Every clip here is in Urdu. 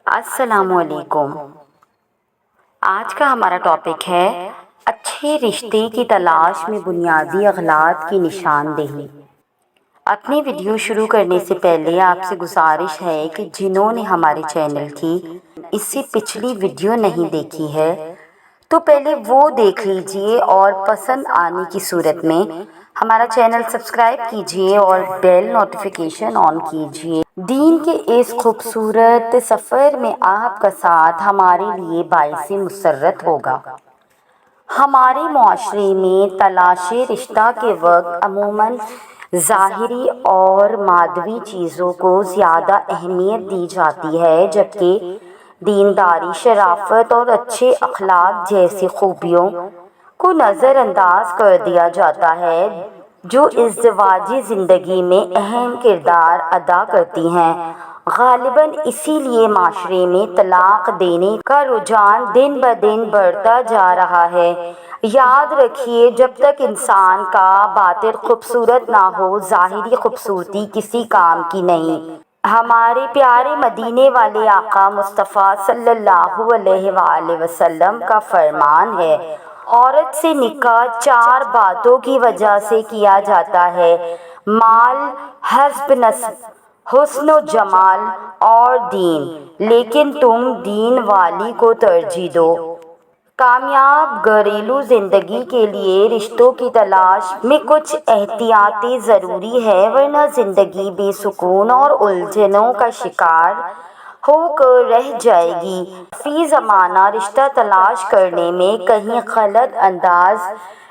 السلام علیکم۔ آج کا ہمارا ٹاپک ہے اچھے رشتے کی تلاش میں بنیادی اخلاق کی نشاندہی۔ اپنی ویڈیو شروع کرنے سے پہلے آپ سے گزارش ہے کہ جنہوں نے ہمارے چینل کی اس سے پچھلی ویڈیو نہیں دیکھی ہے تو پہلے وہ دیکھ لیجئے اور پسند آنے کی صورت میں ہمارا چینل سبسکرائب کیجئے اور بیل نوٹیفیکیشن آن کیجئے۔ دین کے اس خوبصورت سفر میں آپ کا ساتھ ہمارے لیے باعث مسرت ہوگا۔ ہمارے معاشرے میں تلاش رشتہ کے وقت عموماً ظاہری اور مادی چیزوں کو زیادہ اہمیت دی جاتی ہے، جبکہ دینداری، شرافت اور اچھے اخلاق جیسی خوبیوں کو نظر انداز کر دیا جاتا ہے جو ازدواجی زندگی میں اہم کردار ادا کرتی ہیں۔ غالباً اسی لیے معاشرے میں طلاق دینے کا رجحان دن بدن بڑھتا جا رہا ہے۔ یاد رکھیے، جب تک انسان کا باطن خوبصورت نہ ہو، ظاہری خوبصورتی کسی کام کی نہیں۔ ہمارے پیارے مدینے والے آقا مصطفیٰ صلی اللہ علیہ وآلہ وسلم کا فرمان ہے، عورت سے نکاح 4 باتوں کی وجہ سے کیا جاتا ہے: مال، حسب نسب، حسن و جمال اور دین، لیکن تم دین والی کو ترجیح دو۔ کامیاب گھریلو زندگی کے لیے رشتوں کی تلاش میں کچھ احتیاط ضروری ہے، ورنہ زندگی بے سکون اور الجھنوں کا شکار ہو کر رہ جائے گی۔ فی زمانہ رشتہ تلاش کرنے میں کئی غلط انداز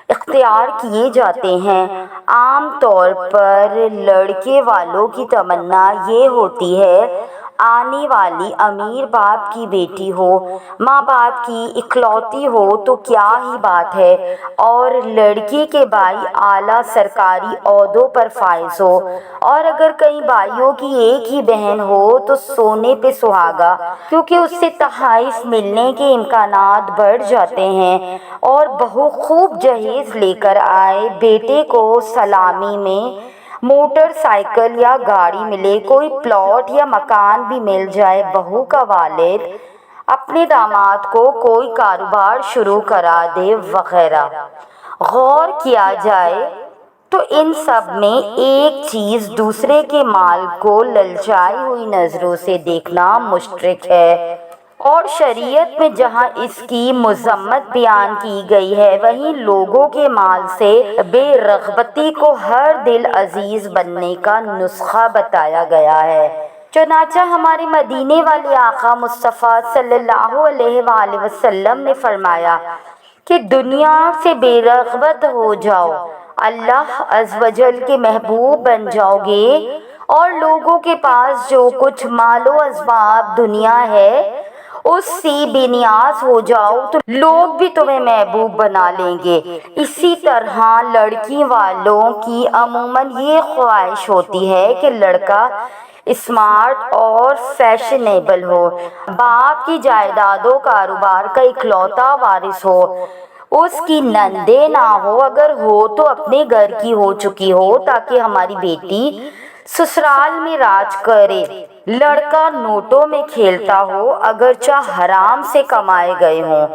اختیار کیے جاتے ہیں۔ عام طور پر لڑکے والوں کی تمنا یہ ہوتی ہے آنے والی امیر باپ کی بیٹی ہو، ماں باپ کی اکلوتی ہو تو کیا ہی بات ہے، اور لڑکے کے بھائی اعلیٰ سرکاری عہدوں پر فائز ہو، اور اگر کئی بھائیوں کی ایک ہی بہن ہو تو سونے پہ سہاگا، کیونکہ اس سے تحائف ملنے کے امکانات بڑھ جاتے ہیں۔ اور بہو خوب جہیز لے کر آئے، بیٹے کو سلامی میں موٹر سائیکل یا گاڑی ملے، کوئی پلاٹ یا مکان بھی مل جائے، بہو کا والد اپنے داماد کو کوئی کاروبار شروع کرا دے وغیرہ۔ غور کیا جائے تو ان سب میں ایک چیز دوسرے کے مال کو للچائی ہوئی نظروں سے دیکھنا مشترک ہے، اور شریعت میں جہاں اس کی مذمت بیان کی گئی ہے، وہیں لوگوں کے مال سے بے رغبتی کو ہر دل عزیز بننے کا نسخہ بتایا گیا ہے۔ چنانچہ ہمارے مدینے والے آقا مصطفیٰ صلی اللہ علیہ وآلہ وسلم نے فرمایا کہ دنیا سے بے رغبت ہو جاؤ، اللہ عز و جل کے محبوب بن جاؤ گے، اور لوگوں کے پاس جو کچھ مال و اسباب دنیا ہے اس سے بے نیاز ہو جاؤ تو لوگ بھی تمہیں محبوب بنا لیں گے۔ اسی طرح لڑکی والوں کی عموماً یہ خواہش ہوتی ہے کہ لڑکا اسمارٹ اور فیشنیبل ہو، باپ کی جائیداد و کاروبار کا اکلوتا وارث ہو، اس کی نندیں نہ ہو، اگر ہو تو اپنے گھر کی ہو چکی ہو، تاکہ ہماری بیٹی سسرال میں راج کرے۔ لڑکا نوٹوں میں کھیلتا ہو، اگرچہ حرام سے کمائے گئے ہوں،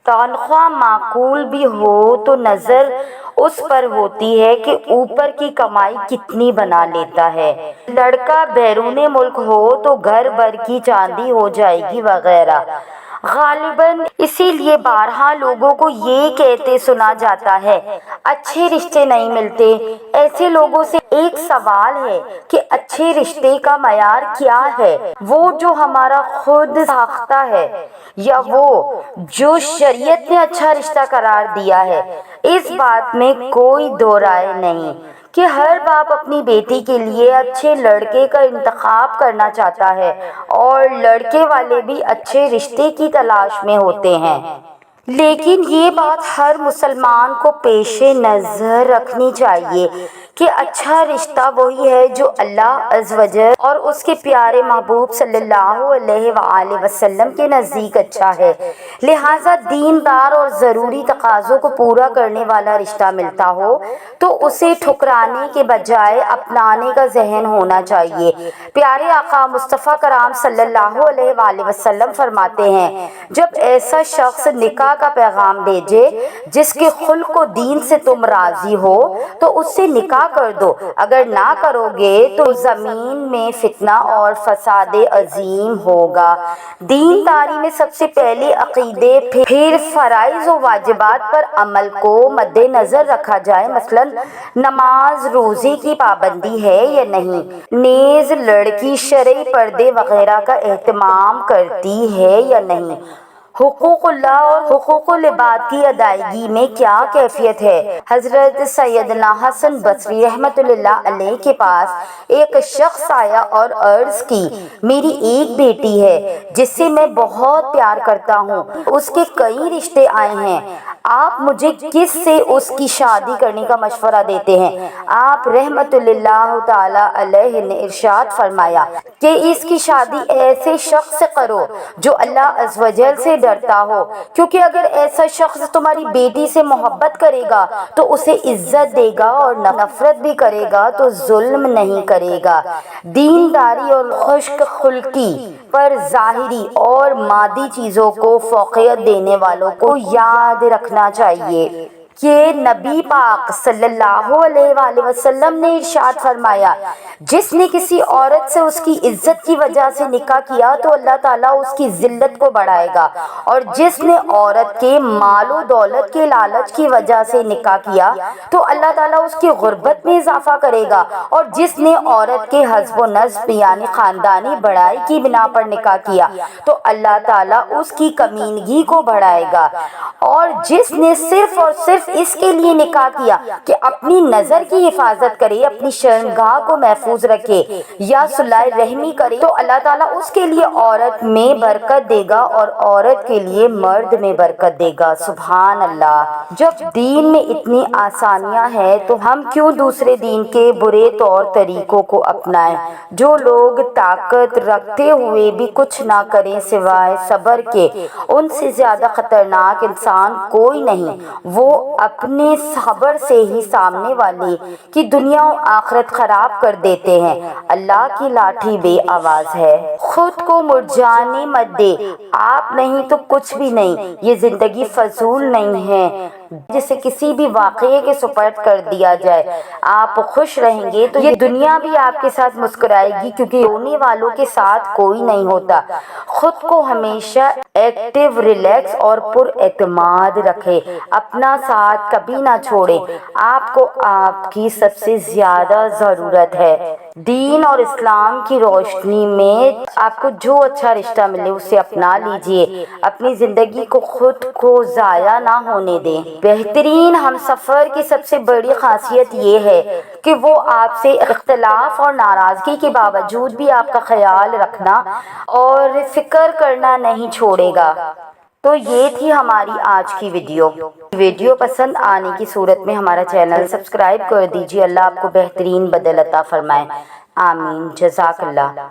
تنخواہ معقول بھی ہو تو نظر اس پر ہوتی ہے کہ اوپر کی کمائی کتنی بنا لیتا ہے۔ لڑکا بیرون ملک ہو تو گھر بھر کی چاندی ہو جائے گی وغیرہ۔ غالباً اسی لیے بارہا لوگوں کو یہ کہتے سنا جاتا ہے اچھے رشتے نہیں ملتے۔ ایسے لوگوں سے ایک سوال ہے کہ اچھے رشتے کا معیار کیا ہے؟ وہ جو ہمارا خود ساختہ ہے، یا وہ جو شریعت نے اچھا رشتہ قرار دیا ہے؟ اس بات میں کوئی دو رائے نہیں کہ ہر باپ اپنی بیٹی کے لیے اچھے لڑکے کا انتخاب کرنا چاہتا ہے، اور لڑکے والے بھی اچھے رشتے کی تلاش میں ہوتے ہیں۔ لیکن یہ بات ہر مسلمان کو پیش نظر رکھنی چاہیے کہ اچھا رشتہ وہی ہے جو اللہ عز و جل اور اس کے پیارے محبوب صلی اللہ علیہ وآلہ وسلم کے نزدیک اچھا ہے۔ لہٰذا دیندار اور ضروری تقاضوں کو پورا کرنے والا رشتہ ملتا ہو تو اسے ٹھکرانے کے بجائے اپنانے کا ذہن ہونا چاہیے۔ پیارے آقا مصطفیٰ کرام صلی اللہ علیہ وآلہ وسلم فرماتے ہیں، جب ایسا شخص نکاح کا پیغام بھیجے جس کے خلق و دین سے تم راضی ہو تو اس سے نکاح کر دو، اگر نہ کرو گے تو زمین میں فتنہ اور فساد عظیم ہوگا۔ دینداری میں سب سے پہلے عقیدے پھر فرائض و واجبات پر عمل کو مد نظر رکھا جائے، مثلا نماز روزے کی پابندی ہے یا نہیں، نیز لڑکی شرعی پردے وغیرہ کا اہتمام کرتی ہے یا نہیں، حقوق اللہ اور حقوق العباد کی ادائیگی میں کیا کیفیت ہے۔ حضرت سیدنا حسن بصری رحمۃ اللہ علیہ کے پاس ایک شخص آیا اور عرض کی، میری ایک بیٹی ہے جس سے میں بہت پیار کرتا ہوں، اس کے کئی رشتے آئے ہیں، آپ مجھے کس سے اس کی شادی کرنے کا مشورہ دیتے ہیں؟ آپ رحمۃ اللہ تعالی علیہ نے ارشاد فرمایا کہ اس کی شادی ایسے شخص سے کرو جو اللہ عز و جل سے ڈرتا ہو، کیونکہ اگر ایسا شخص تمہاری بیٹی سے محبت کرے گا تو اسے عزت دے گا اور نفرت بھی کرے گا تو ظلم نہیں کرے گا۔ دینداری اور خشک خلقی پر ظاہری اور مادی چیزوں کو فوقیت دینے والوں کو یاد رکھنا چاہیے کہ نبی پاک صلی اللہ علیہ وآلہ وسلم نے ارشاد فرمایا، جس نے کسی عورت سے اس کی عزت کی وجہ سے نکاح کیا تو اللہ تعالیٰ اس کی ذلت کو بڑھائے گا، اور جس نے عورت کے مال و دولت کے لالچ کی وجہ سے نکاح کیا تو اللہ تعالیٰ اس کی غربت میں اضافہ کرے گا، اور جس نے عورت کے حسب و نسب یعنی خاندانی بڑائی کی بنا پر نکاح کیا تو اللہ تعالیٰ اس کی کمینگی کو بڑھائے گا، اور جس نے صرف اور صرف اس کے لیے نکاح کیا کہ اپنی نظر کی حفاظت کرے، اپنی شرمگاہ کو محفوظ رکھے یا صلح رحمی کرے تو اللہ تعالیٰ اس کے لیے عورت میں برکت دے گا اور عورت کے لیے مرد میں برکت دے گا۔ سبحان اللہ۔ جب دین میں اتنی آسانیاں ہیں تو ہم کیوں دوسرے دین کے برے طور طریقوں کو اپنائیں؟ جو لوگ طاقت رکھتے ہوئے بھی کچھ نہ کریں سوائے صبر کے، ان سے زیادہ خطرناک انسان کوئی نہیں۔ وہ اپنے صبر سے ہی سامنے والے کی دنیا و آخرت خراب کر دیتے ہیں۔ اللہ کی لاٹھی بے آواز ہے، خود کو مرجھانے مت دے، آپ نہیں تو کچھ بھی نہیں، یہ زندگی فضول نہیں ہے جسے کسی بھی واقعے کے سپرد کر دیا جائے۔ آپ خوش رہیں گے تو یہ دنیا بھی آپ کے ساتھ مسکرائے گی، کیونکہ رونے والوں کے ساتھ کوئی نہیں ہوتا۔ خود کو ہمیشہ ایکٹیو، ریلیکس اور پر اعتماد رکھے، اپنا ساتھ کبھی نہ چھوڑے، آپ کو آپ کی سب سے زیادہ ضرورت ہے۔ دین اور اسلام کی روشنی میں آپ کو جو اچھا رشتہ ملے اسے اپنا لیجئے، اپنی زندگی کو خود کو ضائع نہ ہونے دیں۔ بہترین ہم سفر کی سب سے بڑی خاصیت یہ ہے کہ وہ آپ سے اختلاف اور ناراضگی کے باوجود بھی آپ کا خیال رکھنا اور فکر کرنا نہیں چھوڑے گا۔ تو یہ تھی ہماری آج کی ویڈیو پسند آنے کی صورت میں ہمارا چینل سبسکرائب کر دیجیے۔ اللہ آپ کو بہترین بدل عطا فرمائے، آمین، جزاک اللہ۔